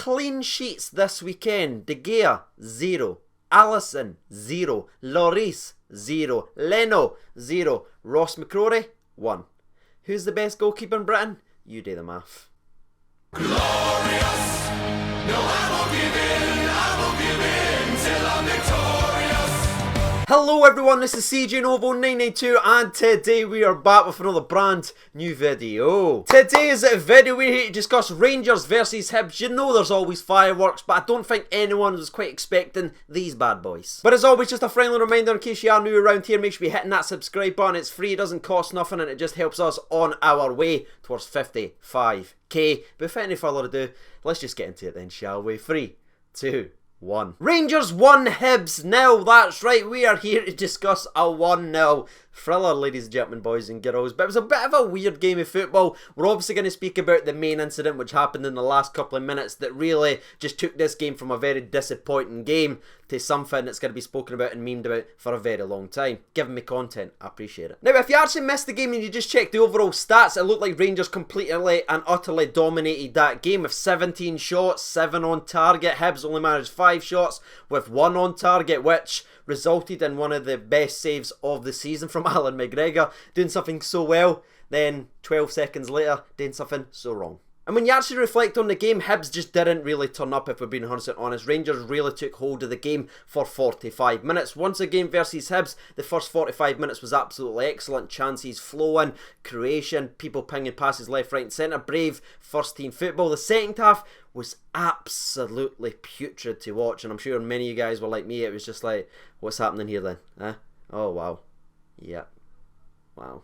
clean sheets this weekend. De Gea, 0. Alisson, 0. Lloris, 0. Leno, 0. Ross McCrorie, 1. Who's the best goalkeeper in Britain? You do the math. Glorious. No, I won't give in till I'm victorious. Hello everyone, this is CJ Novo 992 and today we are back with another brand new video. Today's video we're here to discuss Rangers versus Hibs. You know there's always fireworks, but I don't think anyone was quite expecting these bad boys. But as always, just a friendly reminder in case you are new around here, make sure you're hitting that subscribe button. It's free, it doesn't cost nothing, and it just helps us on our way towards 55k. But without any further ado, let's just get into it then, shall we? 3, 2, 1. Rangers 1, Hibs 0. That's right, we are here to discuss a 1-0 thriller, ladies and gentlemen, boys and girls. But it was a bit of a weird game of football. We're obviously going to speak about the main incident which happened in the last couple of minutes that really just took this game from a very disappointing game to something that's going to be spoken about and memed about for a very long time. Giving me content, I appreciate it. Now, if you actually missed the game and you just checked the overall stats, it looked like Rangers completely and utterly dominated that game with 17 shots, 7 on target. Hibs only managed 5 shots with 1 on target, which resulted in one of the best saves of the season from McGregor, doing something so well, then 12 seconds later doing something so wrong. And when you actually reflect on the game, Hibs just didn't really turn up, if we're being 100% honest. Rangers really took hold of the game for 45 minutes. Once again versus Hibs, the first 45 minutes was absolutely excellent. Chances flowing, creation, people pinging passes left, right and centre. Brave first team football. The second half was absolutely putrid to watch, and I'm sure many of you guys were like me. It was just like, what's happening here then? Huh? Oh wow. Yep. Wow.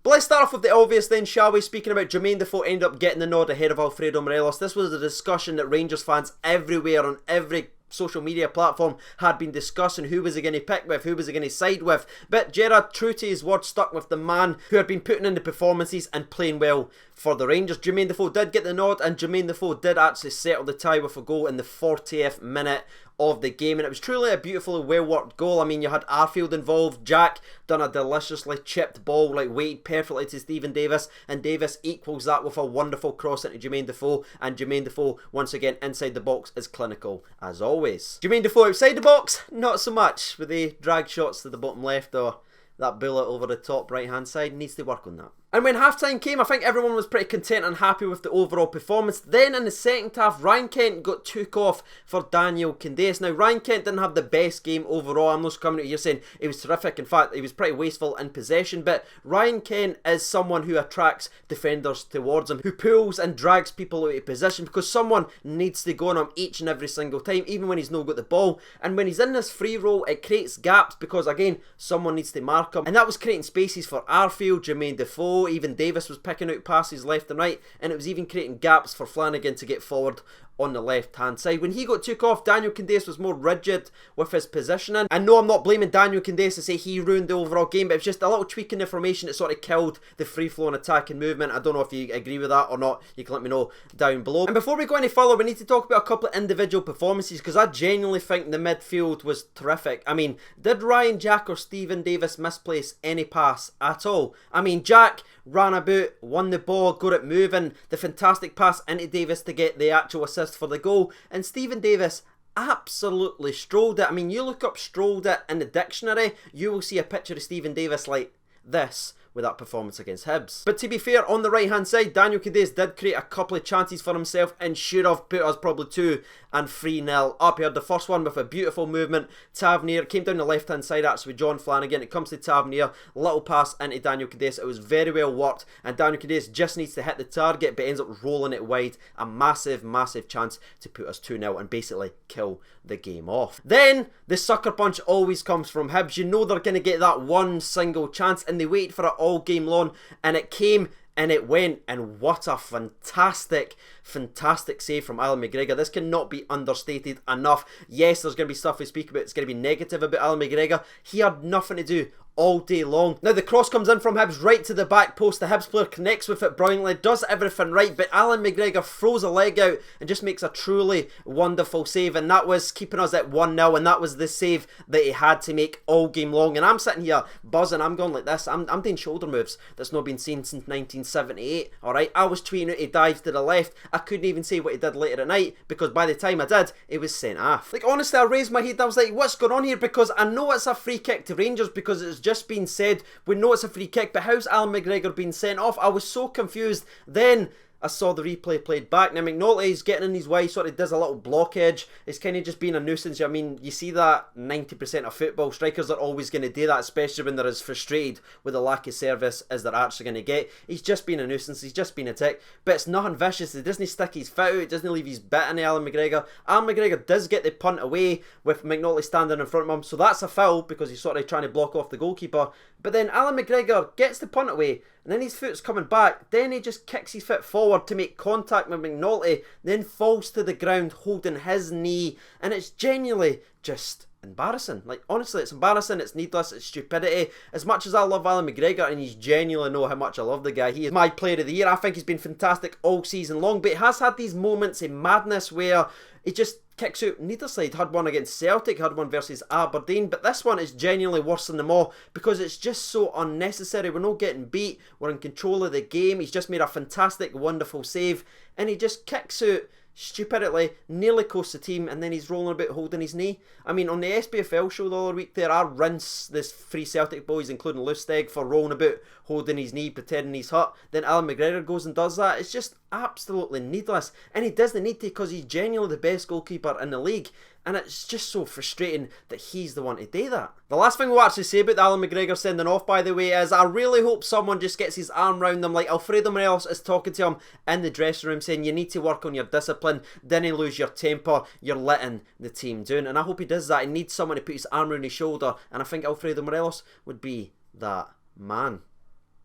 But let's start off with the obvious then, shall we? Speaking about Jermain Defoe ended up getting the nod ahead of Alfredo Morelos. This was a discussion that Rangers fans everywhere on every social media platform had been discussing. Who was he going to pick with? Who was he going to side with? But Gerrard, true to his word, stuck with the man who had been putting in the performances and playing well for the Rangers. Jermain Defoe did get the nod, and Jermain Defoe did actually settle the tie with a goal in the 40th minute of the game, and it was truly a beautifully well worked goal. I mean, you had Arfield involved. Jack done a deliciously chipped ball, like weighted perfectly to Stephen Davis, and Davis equals that with a wonderful cross into Jermain Defoe, and Jermain Defoe once again inside the box is clinical as always. Jermain Defoe outside the box, not so much, with the drag shots to the bottom left or that bullet over the top right hand side. Needs to work on that. And when halftime came, I think everyone was pretty content and happy with the overall performance. Then in the second half, Ryan Kent got took off for Daniel Candeias. Now, Ryan Kent didn't have the best game overall. I'm not coming out here saying he was terrific. In fact, he was pretty wasteful in possession. But Ryan Kent is someone who attracts defenders towards him, who pulls and drags people out of position, because someone needs to go on him each and every single time, even when he's not got the ball. And when he's in this free roll, it creates gaps because, again, someone needs to mark him. And that was creating spaces for Arfield, Jermain Defoe. Even Davis was picking out passes left and right, and it was even creating gaps for Flanagan to get forward on the left hand side. When he got took off, Daniel Candeias was more rigid with his positioning. And no, I'm not blaming Daniel Candeias to say he ruined the overall game, but it was just a little tweak in the formation that sort of killed the free flowing attacking movement. I don't know if you agree with that or not. You can let me know down below. And before we go any further, we need to talk about a couple of individual performances, because I genuinely think the midfield was terrific. I mean, did Ryan Jack or Stephen Davis misplace any pass at all? I mean, Jack ran about, won the ball, got it moving, the fantastic pass into Davis to get the actual assist for the goal, and Stephen Davis absolutely strolled it. I mean, you look up strolled it in the dictionary, you will see a picture of Stephen Davis like this with that performance against Hibs. But to be fair, on the right hand side, Daniel Candeias did create a couple of chances for himself and should have put us probably 2 and 3-0 up. He had the first one with a beautiful movement. Tavernier came down the left hand side actually with John Flanagan. It comes to Tavernier, little pass into Daniel Candeias. It was very well worked, and Daniel Candeias just needs to hit the target but ends up rolling it wide. A massive chance to put us 2-0 and basically kill the game off. Then the sucker punch always comes from Hibs. You know they're going to get that one single chance, and they wait for it all game long, and it came and it went, and what a fantastic save from McGregor. This cannot be understated enough. Yes, there's going to be stuff we speak about, it's going to be negative about McGregor. He had nothing to do all day long. Now the cross comes in from Hibs right to the back post. The Hibs player connects with it brilliantly, does everything right, but Alan McGregor throws a leg out and just makes a truly wonderful save, and that was keeping us at 1-0, and that was the save that he had to make all game long. And I'm sitting here buzzing, I'm going like this, I'm doing shoulder moves that's not been seen since 1978, alright? I was tweeting out he dives to the left. I couldn't even say what he did later at night, because by the time I did, he was sent off. Like, honestly, I raised my head, I was like, what's going on here? Because I know it's a free kick to Rangers, because it's just been said, we know it's a free kick, but how's Alan McGregor being sent off? I was so confused. Then I saw the replay played back. Now McNulty's getting in his way, sort of does a little blockage. It's kind of just being a nuisance. I mean, you see that 90% of football strikers are always going to do that, especially when they're as frustrated with the lack of service as they're actually going to get. He's just been a nuisance, he's just been a tick, but it's nothing vicious. He doesn't stick his foot out, it doesn't leave his bit in Alan McGregor. Alan McGregor does get the punt away with McNulty standing in front of him, so that's a foul because he's sort of trying to block off the goalkeeper. But then Alan McGregor gets the punt away, and then his foot's coming back, then he just kicks his foot forward to make contact with McNulty, then falls to the ground holding his knee, and it's genuinely just embarrassing. Like, honestly, it's embarrassing, it's needless, it's stupidity. As much as I love Alan McGregor, and you genuinely know how much I love the guy, he is my player of the year. I think he's been fantastic all season long, but he has had these moments in madness where he just kicks out needlessly. He'd had one against Celtic, had one versus Aberdeen, but this one is genuinely worse than them all because it's just so unnecessary. We're not getting beat, we're in control of the game. He's just made a fantastic, wonderful save, and he just kicks out stupidly, nearly costs the team, and then he's rolling about holding his knee. I mean, on the SPFL show the other week there, I rinsed this three Celtic boys, including Lustig, for rolling about holding his knee, pretending he's hurt. Then Alan McGregor goes and does that. It's just absolutely needless, and he doesn't need to because he's genuinely the best goalkeeper in the league. And it's just so frustrating that he's the one to do that. The last thing we'll actually say about Alan McGregor sending off, by the way, is I really hope someone just gets his arm round him like Alfredo Morelos is talking to him in the dressing room saying you need to work on your discipline, then you lose your temper, you're letting the team down. And I hope he does that. He needs someone to put his arm around his shoulder, and I think Alfredo Morelos would be that man.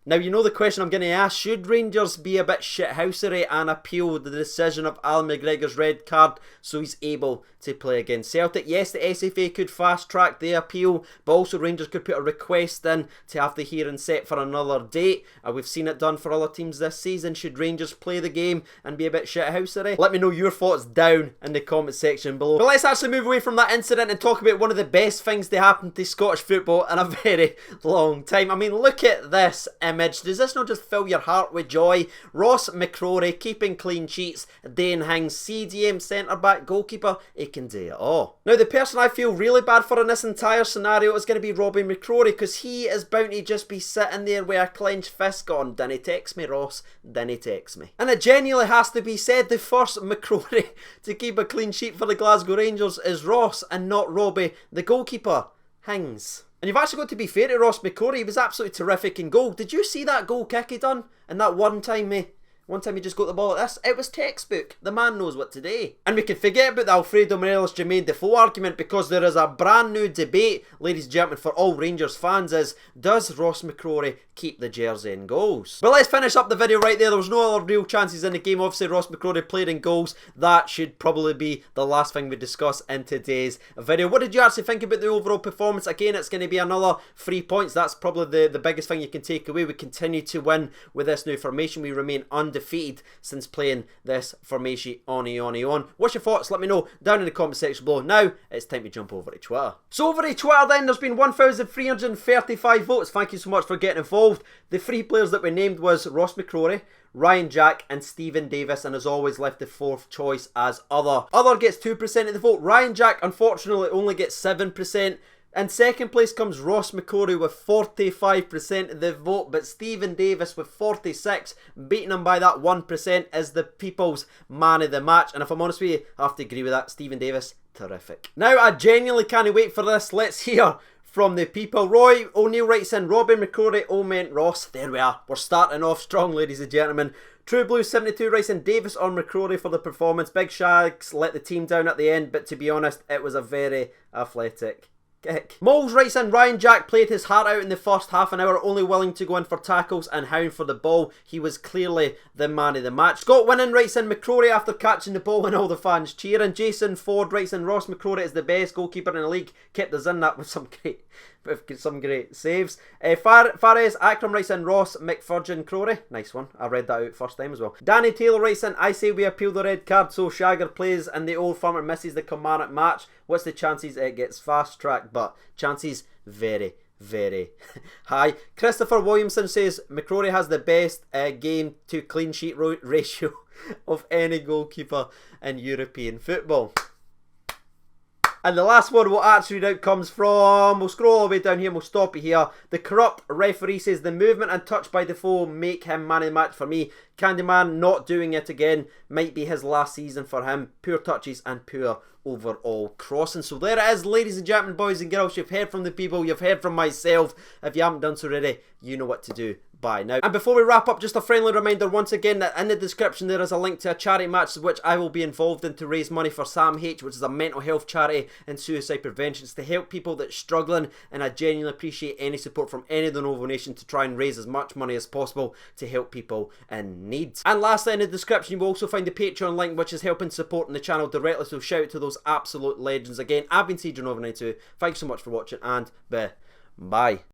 Now, you know the question I'm going to ask, should Rangers be a bit shithousery and appeal the decision of Alan McGregor's red card so he's able to play against Celtic? Yes, the SFA could fast track the appeal, but also Rangers could put a request in to have the hearing set for another date. We've seen it done for other teams this season. Should Rangers play the game and be a bit shithousery? Let me know your thoughts down in the comment section below. But let's actually move away from that incident and talk about one of the best things to happen to Scottish football in a very long time. I mean, look at this image. Does this not just fill your heart with joy? Ross McCrorie keeping clean sheets, Dane Hings, CDM centre-back goalkeeper, he can do it all. Now, the person I feel really bad for in this entire scenario is going to be Robbie McCrorie, because he is bound to just be sitting there with a clenched fist going, "Dinna text me, Ross, dinna text me." And it genuinely has to be said, the first McCrorie to keep a clean sheet for the Glasgow Rangers is Ross and not Robbie, the goalkeeper, Hings. And you've actually got to be fair to Ross McCrorie, he was absolutely terrific in goal. Did you see that goal kick he done? And that one time he just got the ball like this? It was textbook. The man knows what to do. And we can forget about the Alfredo Morelos Jermain Defoe argument, because there is a brand new debate, ladies and gentlemen, for all Rangers fans is, does Ross McCrorie keep the jersey in goals? But let's finish up the video right there. There was no other real chances in the game. Obviously, Ross McCrorie played in goals. That should probably be the last thing we discuss in today's video. What did you actually think about the overall performance? Again, it's going to be another 3 points. That's probably the biggest thing you can take away. We continue to win with this new formation. We remain undefeated since playing this formation on. What's your thoughts? Let me know down in the comment section below. Now it's time to jump over to Twitter. So over to Twitter then, there's been 1,335 votes. Thank you so much for getting involved. The three players that we named was Ross McCrorie, Ryan Jack and Stephen Davis, and as always left the fourth choice as other. Other gets 2% of the vote. Ryan Jack unfortunately only gets 7%. In second place comes Ross McCrorie with 45% of the vote, but Stephen Davis with 46%, beating him by that 1%, is the people's man of the match. And if I'm honest with you, I have to agree with that. Stephen Davis, terrific. Now, I genuinely can't wait for this. Let's hear from the people. Roy O'Neill writes in, Robbie McCrorie, meant Ross. There we are. We're starting off strong, ladies and gentlemen. True Blue 72 writes in, Davis or McCrorie for the performance. Big Shags let the team down at the end, but to be honest, it was a very athletic kick. Moles writes in, Ryan Jack played his heart out in the first half an hour, only willing to go in for tackles and hound for the ball. He was clearly the man of the match. Scott Winnan writes in, McCrorie after catching the ball and all the fans cheering. Jason Ford writes in, Ross McCrorie is the best goalkeeper in the league. Kept us in that with some great saves. Fares Akram writes in, Ross McFurgeon Crory. Nice one. I read that out first time as well. Danny Taylor writes in, I say we appeal the red card so Shagger plays and the Old Firm and misses the Kilmarnock match. What's the chances it gets fast tracked? But chances very, very high. Christopher Williamson says McCrorie has the best game to clean sheet ratio of any goalkeeper in European football. And the last one we'll actually read out comes from, we'll scroll all the way down here and we'll stop it here. The corrupt referee says the movement and touch by Defoe make him man of the match for me. Candyman not doing it again might be his last season for him. Poor touches and poor overall crossing. So there it is, ladies and gentlemen, boys and girls. You've heard from the people, you've heard from myself. If you haven't done so already, you know what to do by now. And before we wrap up, just a friendly reminder once again that in the description there is a link to a charity match which I will be involved in to raise money for Sam H, which is a mental health charity and suicide prevention. It's to help people that's struggling, and I genuinely appreciate any support from any of the Novo Nation to try and raise as much money as possible to help people in need. And lastly, in the description you will also find the Patreon link, which is helping supporting the channel directly, so shout out to those absolute legends. Again, I've been CJ Novo92. Thanks so much for watching, and bye.